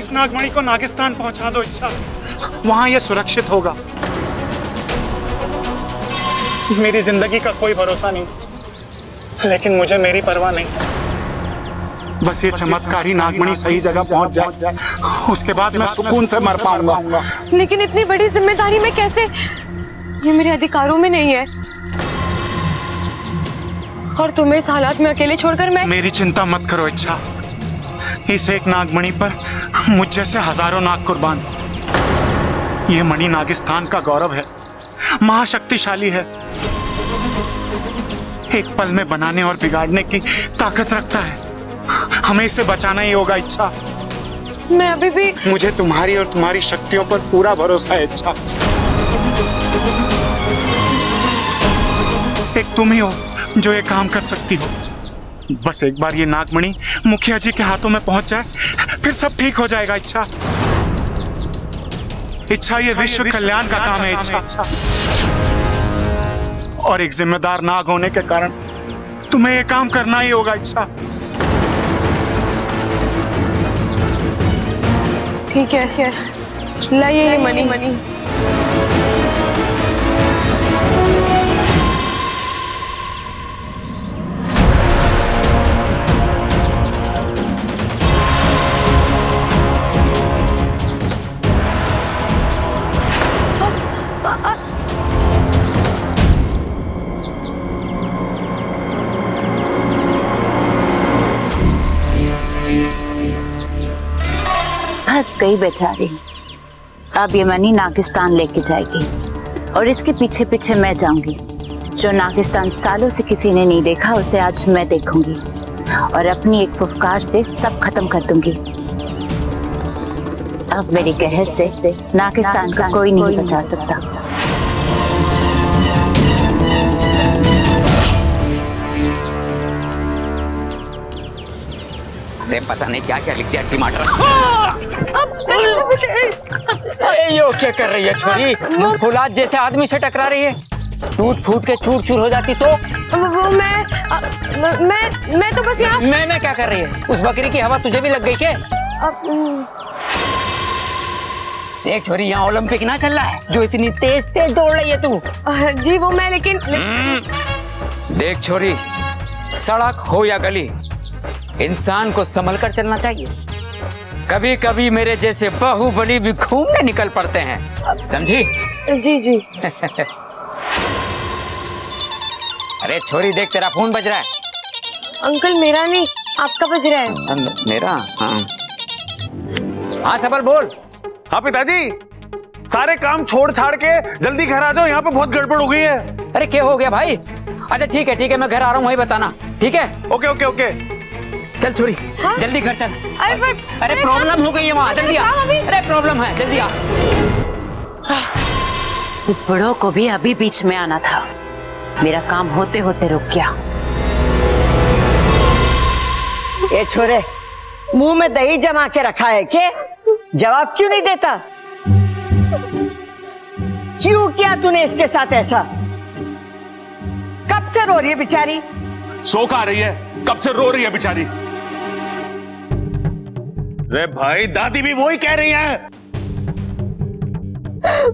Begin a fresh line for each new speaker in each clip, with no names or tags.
इस नागमणि को नागिस्तान पहुंचा दो इच्छा, वहां ये सुरक्षित होगा। मेरी जिंदगी का कोई भरोसा नहीं, लेकिन मुझे मेरी परवाह नहीं। बस ये चमत्कारी नागमणि सही जगह पहुंच जाए, उसके बाद मैं सुकून से मर पाऊंगा।
लेकिन इतनी बड़ी जिम्मेदारी में कैसे? ये मेरे अधिकारों में नहीं है, और तुम्हें इस हालात में अकेले छोड़कर मैं।
मेरी चिंता मत करो इच्छा, इस एक नागमणि पर मुझ जैसे हजारों नाग कुर्बान। ये मणि नागिस्तान का गौरव है, महाशक्तिशाली है, एक पल में बनाने और बिगाड़ने की ताकत रखता है। हमें इसे बचाना ही होगा इच्छा।
मैं अभी भी।
मुझे तुम्हारी और तुम्हारी शक्तियों पर पूरा भरोसा है इच्छा। एक तुम ही हो जो ये काम कर सकती हो। बस एक बार ये नागमणि मुखिया जी के हाथों में पहुंच जाए, फिर सब ठीक हो जाएगा इच्छा। इच्छा ये विश्व कल्याण का काम है इच्छा, और एक जिम्मेदार नाग होने के कारण तुम्हें ये काम करना ही होगा इच्छा।
ठीक है, लाइए ये मणि।
फंस गई बेचारी। अब ये मणि नागिस्तान लेके जाएगी, और इसके पीछे पीछे मैं जाऊंगी। जो नागिस्तान सालों से किसी ने नहीं देखा, उसे आज मैं देखूंगी, और अपनी एक फुफकार से सब खत्म कर दूंगी। अब मेरी कहर से नागिस्तान को कोई नहीं बचा सकता।
पता नहीं क्या क्या लिख दिया टमाटर। यो क्या कर रही है छोरी? फुलाद जैसे आदमी से टकरा रही है, टूट फूट के चूर चूर हो जाती तो।
वो मैं तो बस यहाँ।
मैं क्या कर रही है? उस बकरी की हवा तुझे भी लग गई क्या? देख छोरी, यहाँ ओलंपिक ना चल रहा है जो इतनी तेज तेज दौड़ रही है तू।
जी वो मैं लेकिन
देख छोरी, सड़क हो या गली, इंसान को संभल कर चलना चाहिए। कभी कभी मेरे जैसे बाहुबली भी घूमने निकल पड़ते हैं, समझी?
जी।
अरे छोरी देख, तेरा फोन बज रहा है।
अंकल मेरा नहीं, आपका बज रहा है।
मेरा? हाँ सबल बोल।
हाँ पिताजी, सारे काम छोड़ छाड़ के जल्दी घर आ जाओ, यहाँ पे बहुत गड़बड़ हो गई है।
अरे क्या हो गया भाई? अच्छा ठीक है, मैं घर आ रहा हूँ, वही बताना। ठीक है?
ओके।
चल छोरी, हाँ? जल्दी घर चल। अरे प्रॉब्लम हो गई है वहाँ, जल्दी आ। अरे प्रॉब्लम है, जल्दी आ।
इस बुढ़ो को भी अभी बीच में आना था, मेरा काम होते होते रुक गया।
ये छोरे, मुंह में दही जमा के रखा है के? जवाब क्यों नहीं देता? क्यों किया तूने इसके साथ ऐसा? कब से रो रही है बेचारी?
सो खा रही है, कब से रो रही है बेचारी। रे भाई, दादी भी वही कह रही है।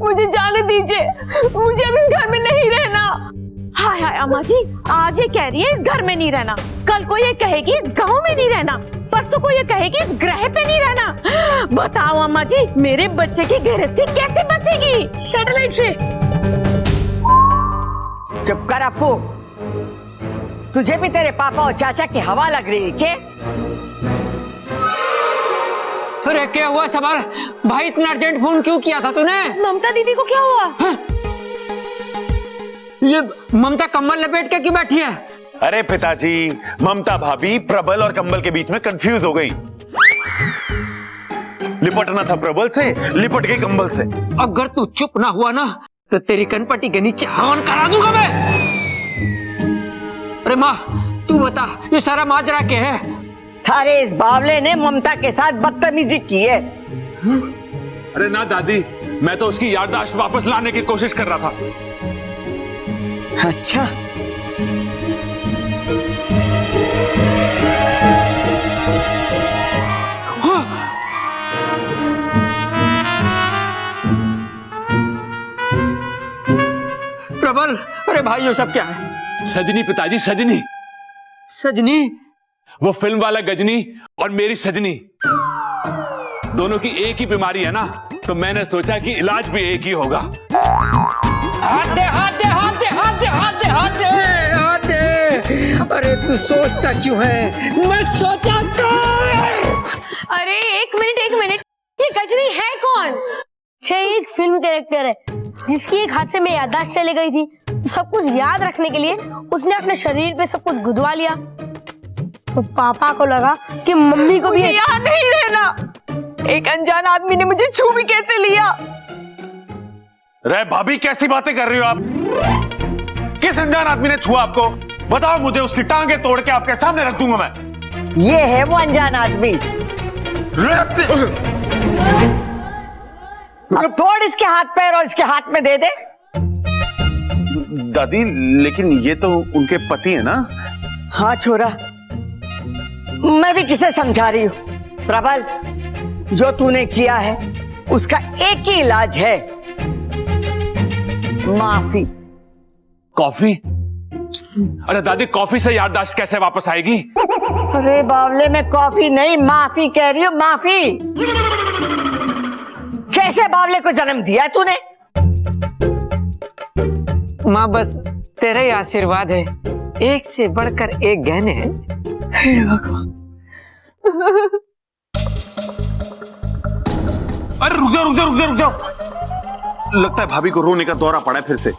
मुझे जाने दीजिए, मुझे अब इस घर में नहीं रहना। हाय अम्मा जी, आज ये कह रही है इस घर में नहीं रहना, कल को ये कहेगी इस गांव में नहीं रहना, परसों को ये कहेगी इस ग्रह पे नहीं रहना। बताओ अम्मा जी, मेरे बच्चे की गृहस्थी कैसे बसेगी सैटेलाइट से?
चुप कर अपू, तुझे भी तेरे पापा और चाचा की हवा लग रही है क्या?
अरे क्या हुआ सबल भाई, इतना अर्जेंट फोन क्यों किया था तूने?
ममता दीदी को क्या हुआ?
हाँ? ये ममता कंबल लपेट के क्यों बैठी है?
अरे पिताजी, ममता भाभी प्रबल और कंबल के बीच में कंफ्यूज हो गई। लिपटना था प्रबल से, लिपट गई कंबल से।
अगर तू चुप ना हुआ ना तो तेरी कनपट्टी के नीचे हवन करा दूंगा मैं। अरे माँ तू बता, ये सारा माजरा क्या है?
थारे इस बावले ने ममता के साथ बदतमीजी की है।
अरे ना दादी, मैं तो उसकी याददाश्त वापस लाने की कोशिश कर रहा था।
अच्छा,
भाई, वो सब क्या है?
सजनी पिताजी, सजनी।
सजनी?
वो फिल्म वाला गजनी और मेरी सजनी, दोनों की एक ही बीमारी है ना, तो मैंने सोचा कि इलाज भी एक ही होगा।
हाथ दे, हाथ दे, हाथ दे, हाथ दे, हाथ दे, हाथ दे, हाथ दे। अरे तू सोचता क्यों है? मैं सोचा कर।
अरे एक मिनट, ये गजनी है कौन?
एक फिल्म कैरेक्टर है जिसकी एक हादसे में याददाश्त चली गई थी, तो सब कुछ याद रखने के लिए उसने अपने शरीर पे सब कुछ गुदवा लिया। तो पापा को लगा कि मम्मी को भी
मुझे याद नहीं रहना। एक अनजान आदमी ने मुझे छू भी कैसे लिया?
रे भाभी, कैसी बातें कर रही हो आप? किस अनजान आदमी ने छुआ आपको? बताओ मुझे, उसकी टांगे तोड़ के आपके सामने रख दूंगा मैं।
ये है वो अनजान आदमी। अब तोड़ इसके हाथ पैर और इसके हाथ में दे दे।
दादी, लेकिन ये तो उनके पति है ना?
हाँ छोरा, मैं भी किसे समझा रही हूँ। प्रबल, जो तूने किया है उसका एक ही इलाज है, माफी।
कॉफी? अरे दादी, कॉफी से याददाश्त कैसे वापस आएगी?
अरे बावले, में कॉफी नहीं माफी कह रही हूँ, माफी। कैसे बावले को जन्म दिया है तूने?
माँ, बस तेरा ही आशीर्वाद है, एक से बढ़कर एक गहने हैं।
अरे रुक जाओ, रुक जाओ, रुक जाओ, रुक जाओ। लगता है भाभी को रोने का दौरा पड़ा है फिर से।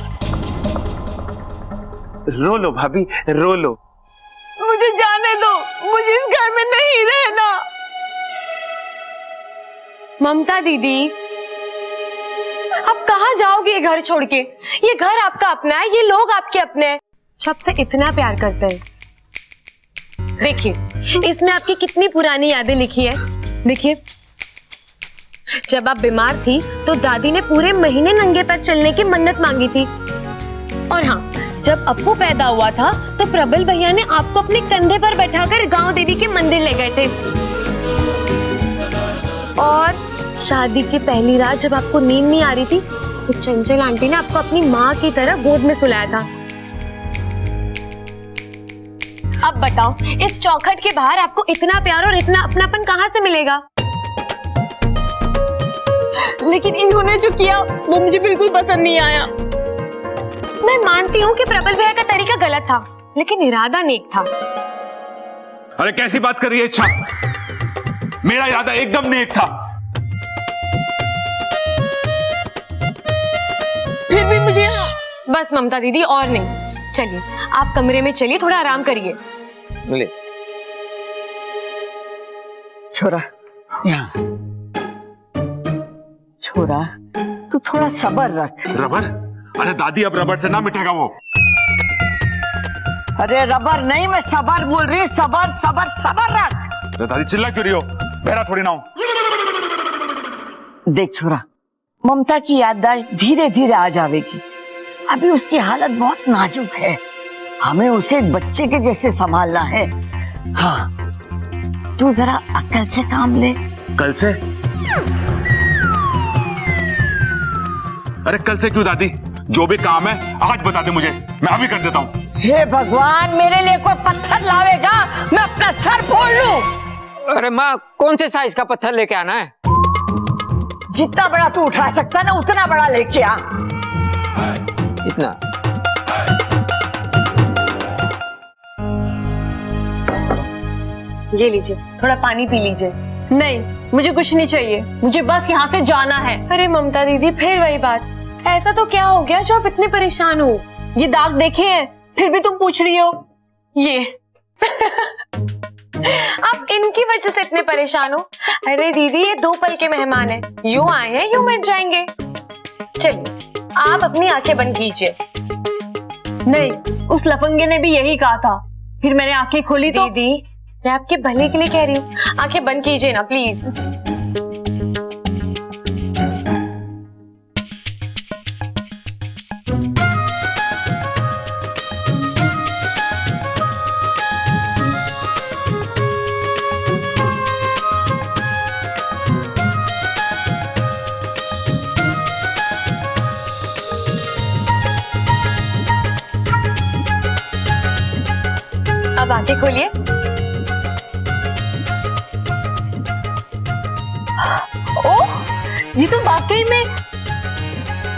रो लो भाभी, रो लो।
मुझे जाने दो, मुझे इस घर में नहीं रहना। ममता दीदी, आप कहाँ जाओगे ये घर छोड़ के? ये घर आपका अपना है, ये लोग आपके अपने हैं, सबसे इतना प्यार करते हैं। देखिए, इसमें आपकी कितनी पुरानी यादें लिखी है। देखिए, जब आप बीमार थी तो दादी ने पूरे महीने नंगे पैर चलने की मन्नत मांगी थी। और हाँ, जब अप्पू पैदा हुआ था तो प्रबल भैया ने आपको अपने कंधे पर बैठाकर गांव देवी के मंदिर ले गए थे। और शादी की पहली रात जब आपको नींद नहीं आ रही थी तो चंचल आंटी ने आपको अपनी माँ की तरह गोद में सुलाया था। अब बताओ, इस चौखट के बाहर आपको इतना प्यार और इतना अपनापन कहाँ से मिलेगा? लेकिन इन्होंने जो किया वो मुझे बिल्कुल पसंद नहीं आया। मैं मानती हूँ कि प्रबल भैया का तरीका गलत था, लेकिन इरादा नेक था।
अरे कैसी बात कर रही है इच्छा? मेरा इरादा एकदम नेक था।
फिर भी मुझे बस ममता दीदी, और नहीं। चलिए आप कमरे में चलिए, थोड़ा आराम करिए।
ले।
छोरा, यहाँ। छोरा, तू थोड़ा सब्र रख।
रबर? अरे दादी, अब रबर से ना मिटेगा वो।
अरे रबर नहीं, मैं सबर बोल रही हूँ। सबर सबर सबर रख।
अरे दादी, चिल्ला क्यों रही हो? बहरा थोड़ी ना हूं।
देख छोरा, ममता की याददाश्त धीरे धीरे आ जाएगी। अभी उसकी हालत बहुत नाजुक है, हमें उसे एक बच्चे के जैसे संभालना है। हाँ, तू जरा अक्ल से काम ले।
कल से? अरे कल से क्यों दादी? जो भी काम है आज बता दे मुझे, मैं अभी कर देता हूँ।
हे भगवान, मेरे लिए कोई पत्थर लावेगा, मैं अपना सर फोड़ लूं।
अरे माँ, कौन से साइज का पत्थर लेके आना है?
जितना बड़ा तू उठा सकता ना उतना बड़ा लेके आ।
इतना?
ये लीजिए, थोड़ा पानी पी लीजिए। नहीं, मुझे कुछ नहीं चाहिए, मुझे बस यहाँ से जाना है। अरे ममता दीदी, फिर वही बात। ऐसा तो क्या हो गया जो आप इतने परेशान हो? ये दाग देखे हैं, फिर भी तुम पूछ रही हो? ये आप इनकी वजह से इतने परेशान हो? अरे दीदी, ये 2 पल के मेहमान हैं, यूं आए हैं यूं मिट जाएंगे। चलिए आप अपनी आंखें बंद कीजिए। नहीं, उस लफंगे ने भी यही कहा था, फिर मैंने आंखें खोली तो। दीदी, मैं आपके भले के लिए कह रही हूँ, आंखें बंद कीजिए ना प्लीज। आप आंखें खोलिए। ओह, ये तो वाकई में,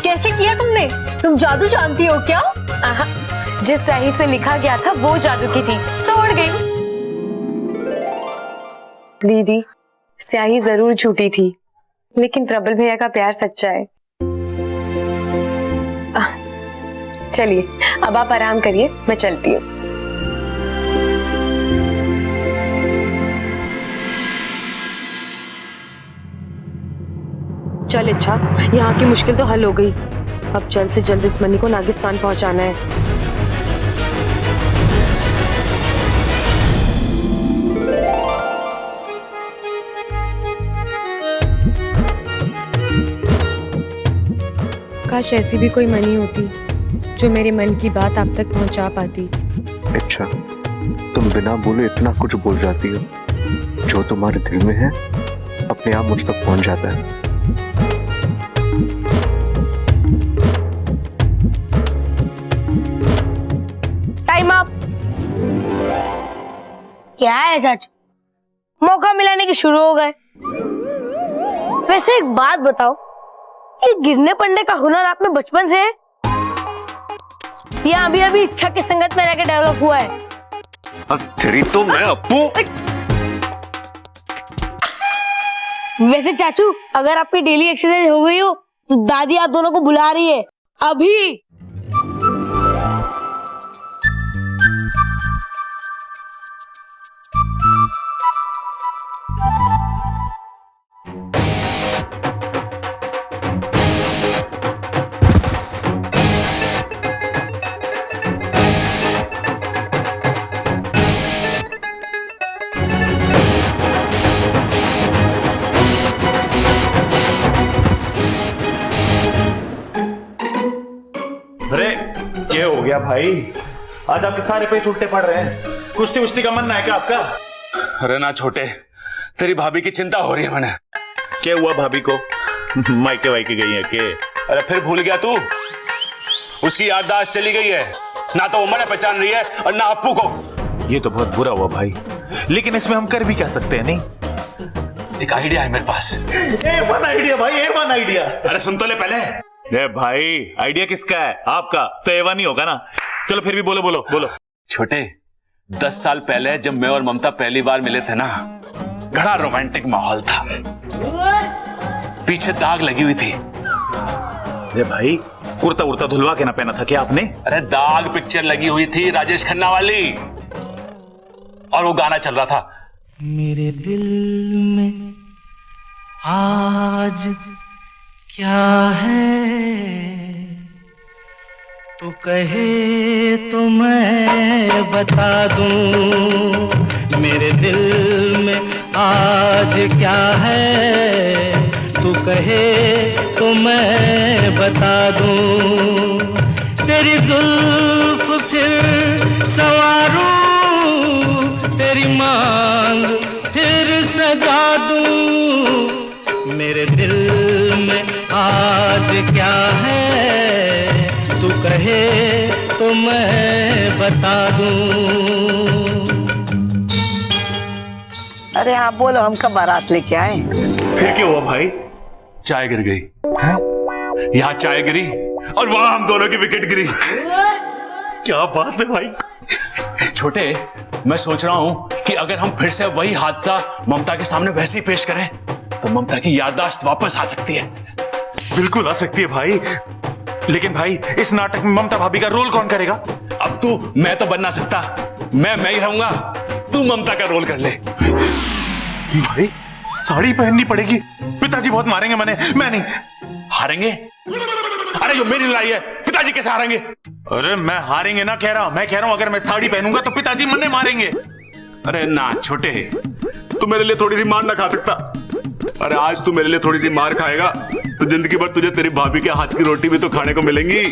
कैसे किया तुमने? तुम जादू जानती हो क्या? जिस स्याही से लिखा गया था वो जादू की थी, सो उड़ गई। दीदी, स्याही जरूर झूठी थी, लेकिन प्रबल भैया का प्यार सच्चा है। चलिए अब आप आराम करिए, मैं चलती हूँ। चल इच्छा, यहाँ की मुश्किल तो हल हो गई। अब जल्द से जल्द इस मनी को नागिस्तान पहुंचाना है। काश ऐसी भी कोई मनी होती जो मेरे मन की बात आप तक पहुंचा पाती।
अच्छा, तुम बिना बोले इतना कुछ बोल जाती हो। जो तुम्हारे दिल में है अपने आप मुझ तक पहुंच जाता है।
Time up. क्या है चाचू, मौका मिलाने के शुरू हो गए। वैसे एक बात बताओ, ये गिरने पड़ने का हुनर आप में बचपन से है या अभी अभी इच्छा की संगत में रहकर डेवलप हुआ है?
तेरी तो मैं अपू।
वैसे चाचू, अगर आपकी डेली एक्सरसाइज हो गई हो तो दादी आप दोनों को बुला रही है अभी।
अरे ये हो गया भाई, आज आपके सारे पेच उल्टे पड़ रहे हैं। कुश्ती उश्ती का मन है क्या आपका?
अरे ना छोटे, तेरी भाभी की चिंता हो रही है मैंने।
क्या हुआ भाभी को? मायके वायके गई है के?
अरे फिर भूल गया तू? उसकी याददाश्त चली गई है, ना तो वो मैंने पहचान रही है और ना अप्पू को।
ये तो बहुत बुरा हुआ भाई, लेकिन इसमें हम कर भी क्या सकते हैं? नहीं,
एक आइडिया है मेरे पास।
A1 आइडिया भाई, A1 आइडिया।
अरे सुन तो ले पहले।
ए भाई, आइडिया किसका है? आपका तो A1 ही होगा ना। चलो फिर भी बोलो बोलो बोलो।
छोटे, 10 साल पहले जब मैं और ममता पहली बार मिले थे ना, बड़ा रोमांटिक माहौल था। पीछे दाग लगी हुई थी।
अरे भाई, कुर्ता उर्ता धुलवा के ना पहना था क्या आपने?
अरे दाग पिक्चर लगी हुई थी राजेश खन्ना वाली, और वो गाना चल रहा था।
मेरे दिल में आज क्या है, तू कहे तो मैं बता दूं। मेरे दिल में आज क्या है, तू कहे तो मैं बता दूं। तेरी जुल्फ फिर संवारूं, तेरी मांग फिर सजा दूं। मेरे दिल में आज क्या है, तू कहे तो मैं बता दूं।
अरे आप बोलो, हम कब बारात लेके आए?
फिर क्या हुआ भाई?
चाय गिर गई। यहाँ चाय गिरी और वहां हम दोनों की विकेट गिरी।
क्या बात है भाई।
छोटे, मैं सोच रहा हूं कि अगर हम फिर से वही हादसा ममता के सामने वैसे ही पेश करें तो ममता की याददाश्त वापस आ सकती है।
बिल्कुल आ सकती है भाई, लेकिन भाई इस नाटक में ममता भाभी का रोल कौन करेगा?
अब तू, मैं तो बन ना सकता, मैं ही रहूंगा, तू ममता का रोल कर ले।
भाई साड़ी पहननी पड़ेगी, पिताजी बहुत मारेंगे। मैं नहीं।
हारेंगे? अरे जो मेरी लड़ाई है, पिताजी कैसे हारेंगे?
अरे मैं हारेंगे ना कह रहा हूं, मैं कह रहा हूं अगर मैं साड़ी पहनूंगा तो पिताजी मन्ने मारेंगे।
अरे ना छोटे, तू मेरे लिए थोड़ी सी मार ना खा सकता? अरे आज तू मेरे लिए थोड़ी सी मार खाएगा तो जिंदगी भर तुझे तेरी भाभी के हाथ की रोटी भी तो खाने को मिलेंगी।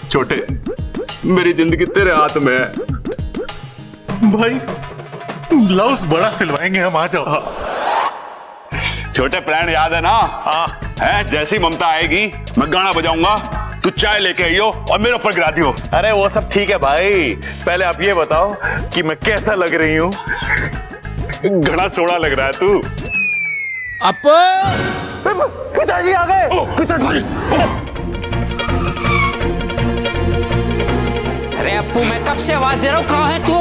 छोटे, मेरी जिंदगी तेरे हाथ में है।
भाई ब्लाउज बड़ा सिलवाएंगे हम, आ जाओ।
छोटे, प्लान याद है ना? है, जैसी ममता आएगी मैं गाना बजाऊंगा तू चाय लेके आई हो और मेरे ऊपर गिरा दी हो।
अरे वो सब ठीक है भाई, पहले आप ये बताओ कि मैं कैसा लग रही हूँ।
घड़ा सोड़ा लग रहा है तू।
पिताजी आ गए।
पिताजी,
अरे अप्पू, मैं कब से आवाज दे रहा हूँ, कहाँ है तू?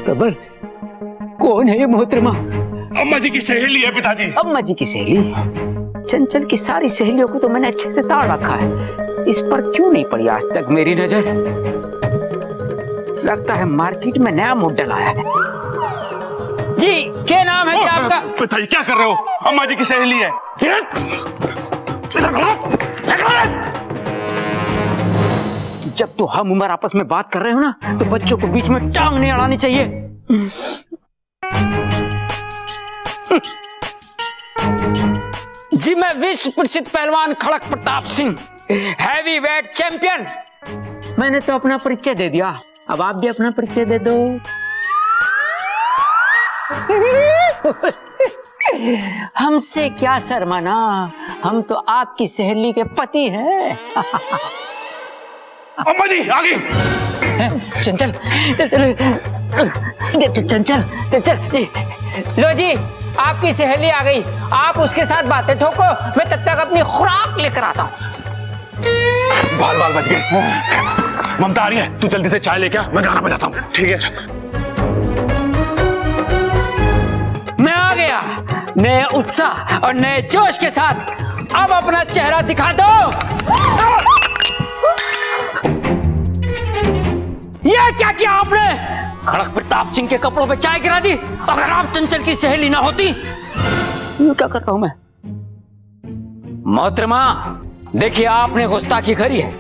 कबर, कौन है ये मोहतरमा?
अम्मा जी की सहेली है पिताजी।
अम्मा जी की सहेली? चंचल की सारी सहेलियों को तो मैंने अच्छे से ताड़ रखा है, इस पर क्यों नहीं पड़ी आज तक मेरी नजर? लगता है मार्केट में नया मॉडल आया है। जी, क्या नाम है आपका?
पिताजी क्या कर रहे हो? अम्मा जी की सहेली है।
जब तो हम उम्र आपस में बात कर रहे हो ना, तो बच्चों को बीच में टांग नहीं अड़ानी चाहिए। जी, मैं विश्व प्रसिद्ध पहलवान Kharak Pratap Singh, heavyweight champion. मैंने तो अपना परिचय दे दिया, अब आप भी अपना परिचय दे दो। हमसे क्या शर्माना, हम तो आपकी सहेली के पति हैं।
अम्मा जी आ गई।
चंचल, चंचल, लो जी, आपकी सहेली आ गई। आप उसके साथ बातें ठोको, मैं तब तक अपनी खुराक लेकर आता हूँ।
बाल बाल बच गए। ममता आ रही है, तू जल्दी से चाय लेके आ, मैं गाना बजाता हूँ। ठीक है।
मैं आ गया नए उत्साह और नए जोश के साथ। अब अपना चेहरा दिखा दो। ये क्या किया आपने? खड़क प्रताप सिंह के कपड़ों पे चाय गिरा दी। अगर आप चंचल की सहेली ना होती, क्या कर रहा हूं मैं? मोहतरमा, देखिए आपने गुस्ताखी करी है,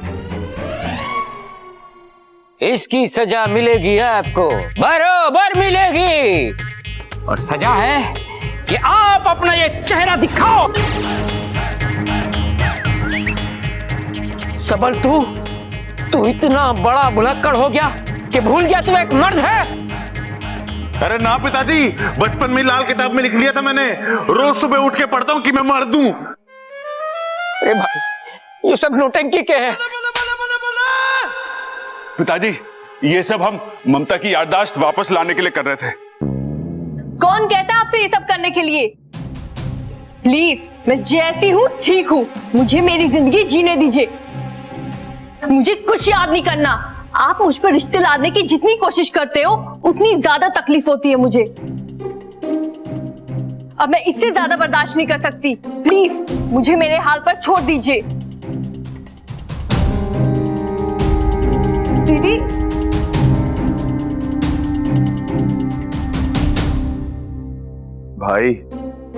इसकी सजा मिलेगी आपको, बरोबर मिलेगी। और सजा है कि आप अपना ये चेहरा दिखाओ। सबल, तू इतना बड़ा भुलक्कड़ हो गया कि भूल गया तू एक मर्द है।
अरे ना पिताजी, बचपन में लाल किताब में लिख लिया था मैंने, रोज सुबह उठ के पढ़ता हूँ कि मैं मर्द हूँ।
अरे भाई, ये सब नौटंकी क्या है?
पिताजी, ये सब हम ममता की याददाश्त वापस लाने के लिए कर रहे थे।
कौन कहता आपसे ये सब करने के लिए? प्लीज, मैं जैसी हूँ ठीक हूँ, मुझे मेरी जिंदगी जीने दीजिए। मुझे कुछ याद नहीं करना। आप मुझ पर रिश्ते लादने की जितनी कोशिश करते हो, उतनी ज्यादा तकलीफ होती है मुझे। अब मैं इससे ज्यादा बर्दाश्त नहीं कर सकती। प्लीज, मुझे मेरे हाल पर छोड़ दीजिए। दीदी,
भाई,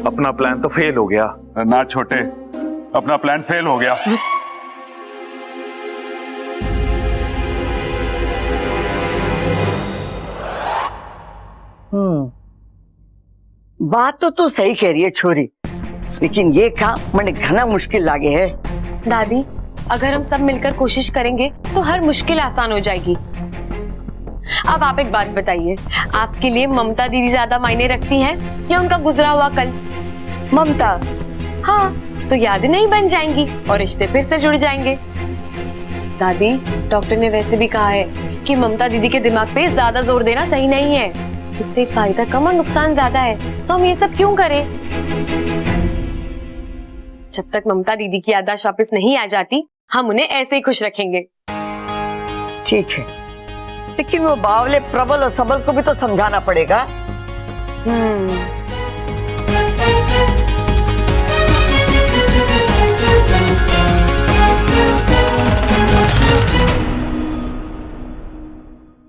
अपना प्लान तो फेल हो गया।
ना छोटे, अपना प्लान फेल हो गया।
बात तो तू सही कह रही है छोरी, लेकिन ये काम मैंने घना मुश्किल लागे है।
दादी, अगर हम सब मिलकर कोशिश करेंगे तो हर मुश्किल आसान हो जाएगी। अब आप एक बात बताइए, आपके लिए ममता दीदी ज्यादा मायने रखती हैं या उनका गुजरा हुआ कल?
ममता?
हाँ, तो यादें नहीं बन जाएंगी और रिश्ते फिर से जुड़ जाएंगे। दादी, डॉक्टर ने वैसे भी कहा है कि ममता दीदी के दिमाग पे ज्यादा जोर देना सही नहीं है, इससे फायदा कम और नुकसान ज्यादा है। तो हम ये सब क्यों करें? जब तक ममता दीदी की याददाश्त वापस नहीं आ जाती, हम उन्हें ऐसे ही खुश रखेंगे।
ठीक है, लेकिन वो बावले प्रबल और सबल को भी तो समझाना पड़ेगा।